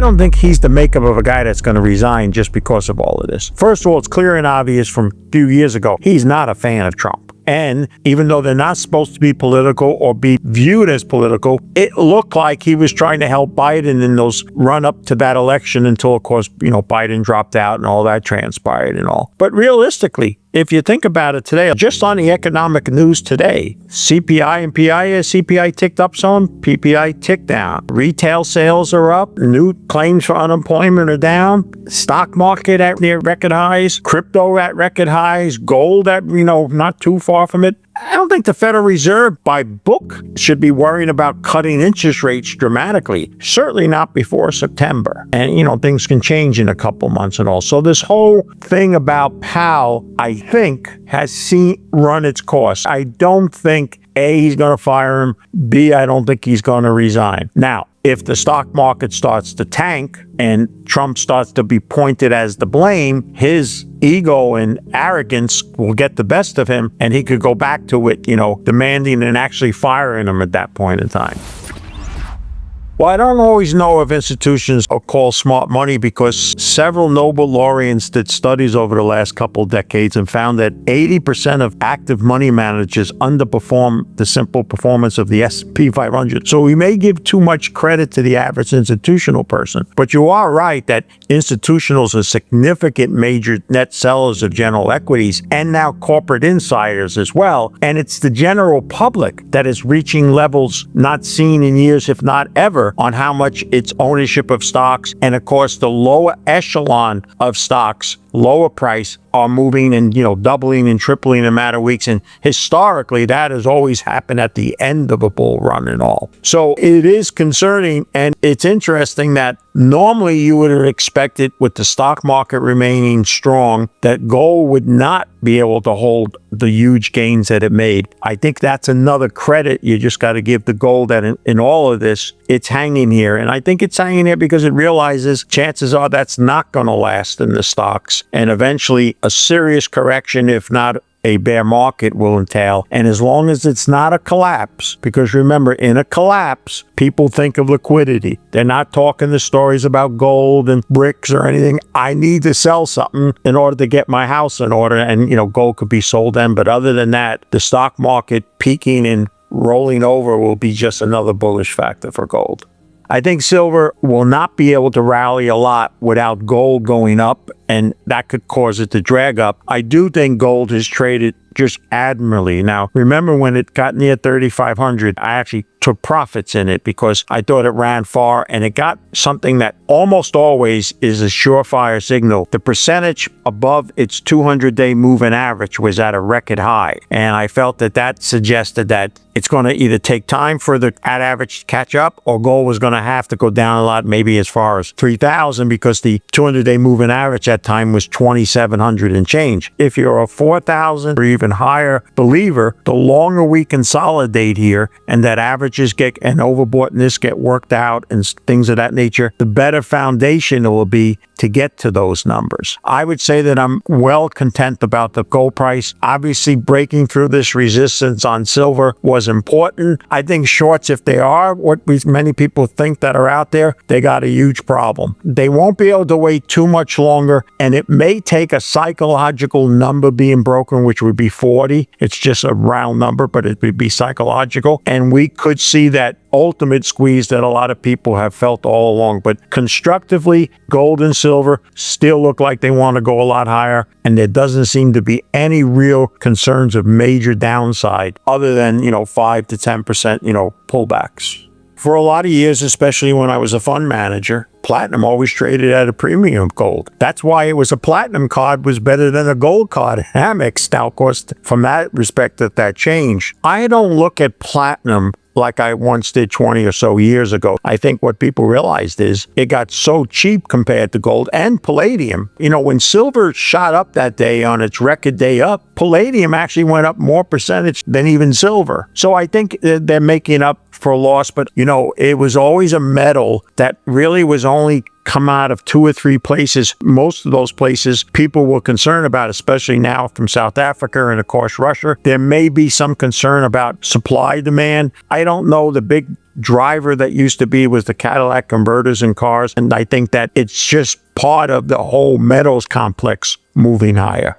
don't think he's the makeup of a guy that's going to resign just because of all of this. First of all, it's clear and obvious from a few years ago, he's not a fan of Trump. And even though they're not supposed to be political or be viewed as political, it looked like he was trying to help Biden in those run up to that election until, of course, Biden dropped out and all that transpired and all. But realistically, if you think about it today, just on the economic news today, CPI and CPI ticked up some, PPI ticked down. Retail sales are up, new claims for unemployment are down, stock market at near record highs, crypto at record highs, gold at, not too far from it. I don't think the Federal Reserve, by book, should be worrying about cutting interest rates dramatically. Certainly not before September. And, things can change in a couple months and all. So this whole thing about Powell, I think, has run its course. I don't think, A, he's going to fire him. B, I don't think he's going to resign. Now, if the stock market starts to tank and Trump starts to be pointed as the blame, his ego and arrogance will get the best of him, and he could go back to it, demanding and actually firing him at that point in time. Well, I don't always know if institutions are called smart money because several Nobel laureates did studies over the last couple decades and found that 80% of active money managers underperform the simple performance of the S&P 500. So we may give too much credit to the average institutional person. But you are right that institutionals are significant major net sellers of general equities and now corporate insiders as well. And it's the general public that is reaching levels not seen in years, if not ever, on how much its ownership of stocks and, of course, the lower echelon of stocks, lower price, are moving and, doubling and tripling in a matter of weeks. And historically, that has always happened at the end of a bull run and all. So it is concerning, and it's interesting that normally you would have expected, with the stock market remaining strong, that gold would not be able to hold the huge gains that it made. I think that's another credit you just got to give the gold that in all of this, it's hanging here. And I think it's hanging here because it realizes chances are that's not going to last in the stocks. And eventually a serious correction, if not a bear market, will entail. And as long as it's not a collapse, because remember, in a collapse, people think of liquidity. They're not talking the stories about gold and bricks or anything. I need to sell something in order to get my house in order. And, gold could be sold then. But other than that, the stock market peaking and rolling over will be just another bullish factor for gold. I think silver will not be able to rally a lot without gold going up, and that could cause it to drag up. I do think gold has traded just admirably. Now, remember when it got near 3,500, I actually took profits in it because I thought it ran far, and it got something that almost always is a surefire signal. The percentage above its 200-day moving average was at a record high, and I felt that suggested that it's going to either take time for the average to catch up, or gold was going to have to go down a lot, maybe as far as 3,000, because the 200-day moving average at time was 2,700 and change. If you're a 4,000 or even higher believer, the longer we consolidate here and that averages get and overboughtness get worked out and things of that nature, the better foundation it will be to get to those numbers. I would say that I'm well content about the gold price. Obviously, breaking through this resistance on silver was important. I think shorts, if they are what many people think that are out there, they got a huge problem. They won't be able to wait too much longer, and it may take a psychological number being broken, which would be 40. It's just a round number, but it would be psychological. And we could see that ultimate squeeze that a lot of people have felt all along. But constructively, gold and silver still look like they want to go a lot higher, and there doesn't seem to be any real concerns of major downside other than 5 to 10% pullbacks. For a lot of years, especially when I was a fund manager, platinum always traded at a premium of gold. That's why it was a platinum card was better than a gold card in Amex. Now, of course, from that respect, that changed. I don't look at platinum like I once did 20 or so years ago. I think what people realized is it got so cheap compared to gold and palladium. When silver shot up that day on its record day up, palladium actually went up more percentage than even silver. So I think they're making up for a loss, but it was always a metal that really was only come out of 2 or 3 places. Most of those places people were concerned about, especially now from South Africa and of course Russia. There may be some concern about supply demand. I don't know. The big driver that used to be was the Cadillac converters in cars, and I think that it's just part of the whole metals complex moving higher.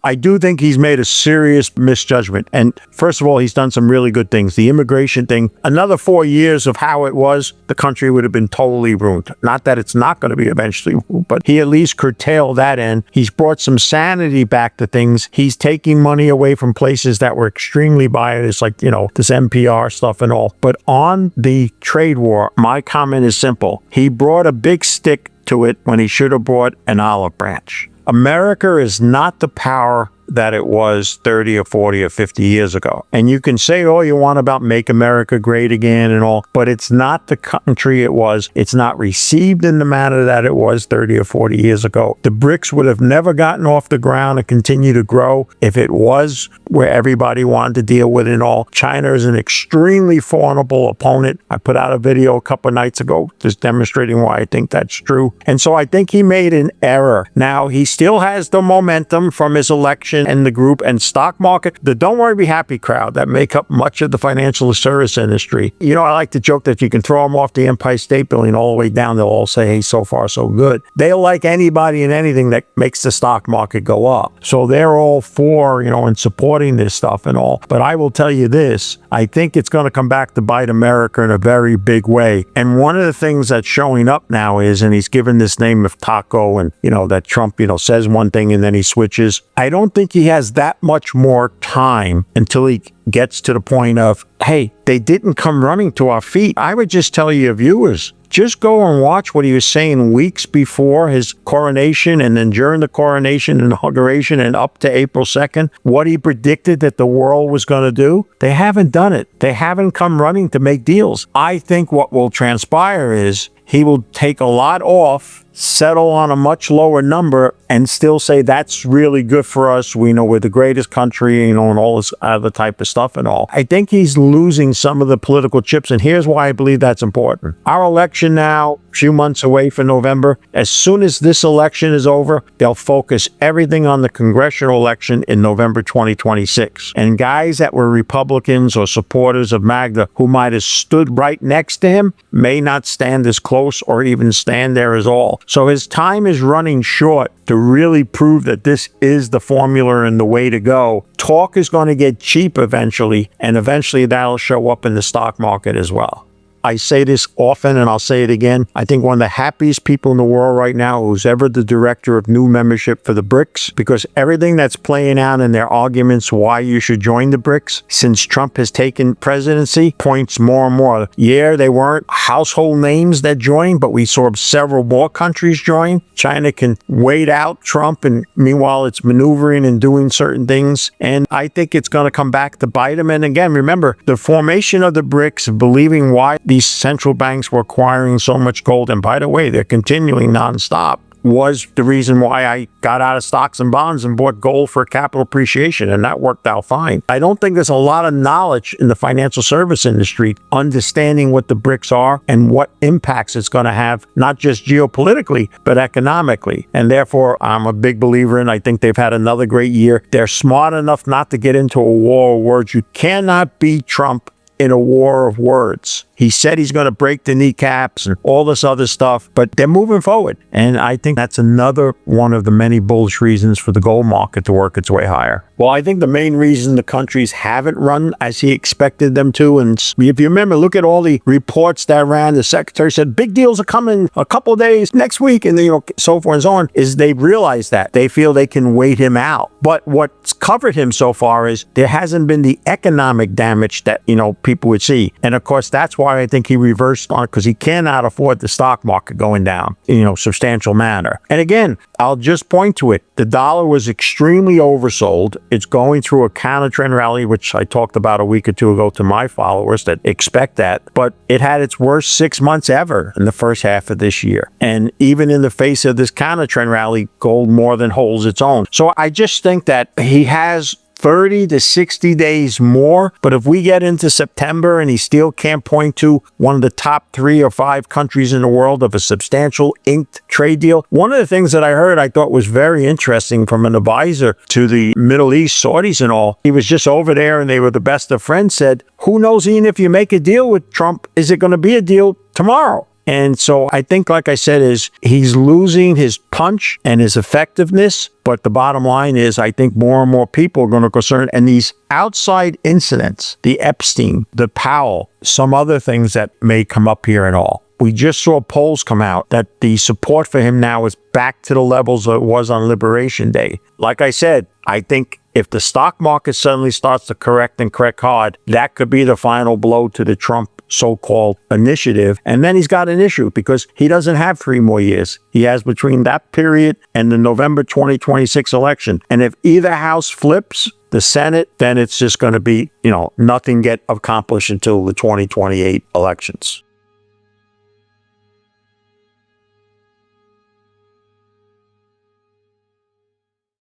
I do think he's made a serious misjudgment. And first of all, he's done some really good things. The immigration thing, another 4 years of how it was, the country would have been totally ruined. Not that it's not going to be eventually, but he at least curtailed that end. He's brought some sanity back to things. He's taking money away from places that were extremely biased, like, this NPR stuff and all. But on the trade war, my comment is simple. He brought a big stick to it when he should have brought an olive branch. America is not the power that it was 30 or 40 or 50 years ago. And you can say all you want about make America great again and all, but it's not the country it was. It's not received in the manner that it was 30 or 40 years ago. The BRICS would have never gotten off the ground and continue to grow if it was where everybody wanted to deal with it and all. China is an extremely formidable opponent. I put out a video a couple of nights ago just demonstrating why I think that's true. And so I think he made an error. Now, he still has the momentum from his election and the group and stock market, the don't worry, be happy crowd that make up much of the financial service industry. I like to joke that you can throw them off the Empire State Building all the way down. They'll all say, hey, so far so good. They'll like anybody and anything that makes the stock market go up. So they're all for, and supporting this stuff and all. But I will tell you this, I think it's going to come back to bite America in a very big way. And one of the things that's showing up now is, and he's given this name of taco and, that Trump, says one thing and then he switches. I don't think he has that much more time until he gets to the point of, hey, they didn't come running to our feet. I would just tell your viewers, just go and watch what he was saying weeks before his coronation and then during the coronation and inauguration and up to April 2nd, what he predicted that the world was going to do. They haven't done it. They haven't come running to make deals. I think what will transpire is he will take a lot off, settle on a much lower number, and still say that's really good for us. We know we're the greatest country, and all this other type of stuff and all. I think he's losing some of the political chips, and here's why I believe that's important. Our election now, a few months away from November, as soon as this election is over, they'll focus everything on the congressional election in November 2026. And guys that were Republicans or supporters of MAGA who might have stood right next to him may not stand as close or even stand there at all. So his time is running short to really prove that this is the formula and the way to go. Talk is going to get cheap eventually, and eventually that'll show up in the stock market as well. I say this often and I'll say it again. I think one of the happiest people in the world right now who's ever the director of new membership for the BRICS, because everything that's playing out in their arguments why you should join the BRICS since Trump has taken presidency points more and more. Yeah, they weren't household names that joined, but we saw several more countries join. China can wait out Trump, and meanwhile it's maneuvering and doing certain things. And I think it's going to come back to bite them. And again, remember, the formation of the BRICS, believing why these central banks were acquiring so much gold, and by the way, they're continuing nonstop, was the reason why I got out of stocks and bonds and bought gold for capital appreciation, and that worked out fine. I don't think there's a lot of knowledge in the financial service industry understanding what the BRICS are and what impacts it's going to have, not just geopolitically, but economically. And therefore, I'm a big believer in, I think they've had another great year. They're smart enough not to get into a war of words. You cannot beat Trump in a war of words. He said he's going to break the kneecaps and all this other stuff, but they're moving forward. And I think that's another one of the many bullish reasons for the gold market to work its way higher. Well, I think the main reason the countries haven't run as he expected them to, and if you remember, look at all the reports that ran, the secretary said, big deals are coming a couple of days next week, and so forth and so on, is they realize that. They feel they can wait him out. But what's covered him so far is there hasn't been the economic damage that, people would see. And of course, that's why I think he reversed on, because he cannot afford the stock market going down in substantial manner. And again, I'll just point to it. The dollar was extremely oversold. It's going through a counter trend rally, which I talked about a week or two ago to my followers that expect that. But it had its worst 6 months ever in the first half of this year. And even in the face of this counter trend rally, gold more than holds its own. So I just think that he has 30 to 60 days more. But if we get into September and he still can't point to one of the top 3 or 5 countries in the world of a substantial inked trade deal. One of the things that I heard I thought was very interesting from an advisor to the Middle East, Saudis and all, he was just over there and they were the best of friends, said, who knows, Ian, if you make a deal with Trump, is it going to be a deal tomorrow? And so I think, like I said, is he's losing his punch and his effectiveness. But the bottom line is, I think more and more people are going to concern. And these outside incidents, the Epstein, the Powell, some other things that may come up here and all. We just saw polls come out that the support for him now is back to the levels that it was on Liberation Day. Like I said, I think if the stock market suddenly starts to correct hard, that could be the final blow to the Trump so-called initiative. And then he's got an issue because he doesn't have 3 more years. He has between that period and the November 2026 election. And if either house flips the Senate, then it's just going to be, nothing get accomplished until the 2028 elections.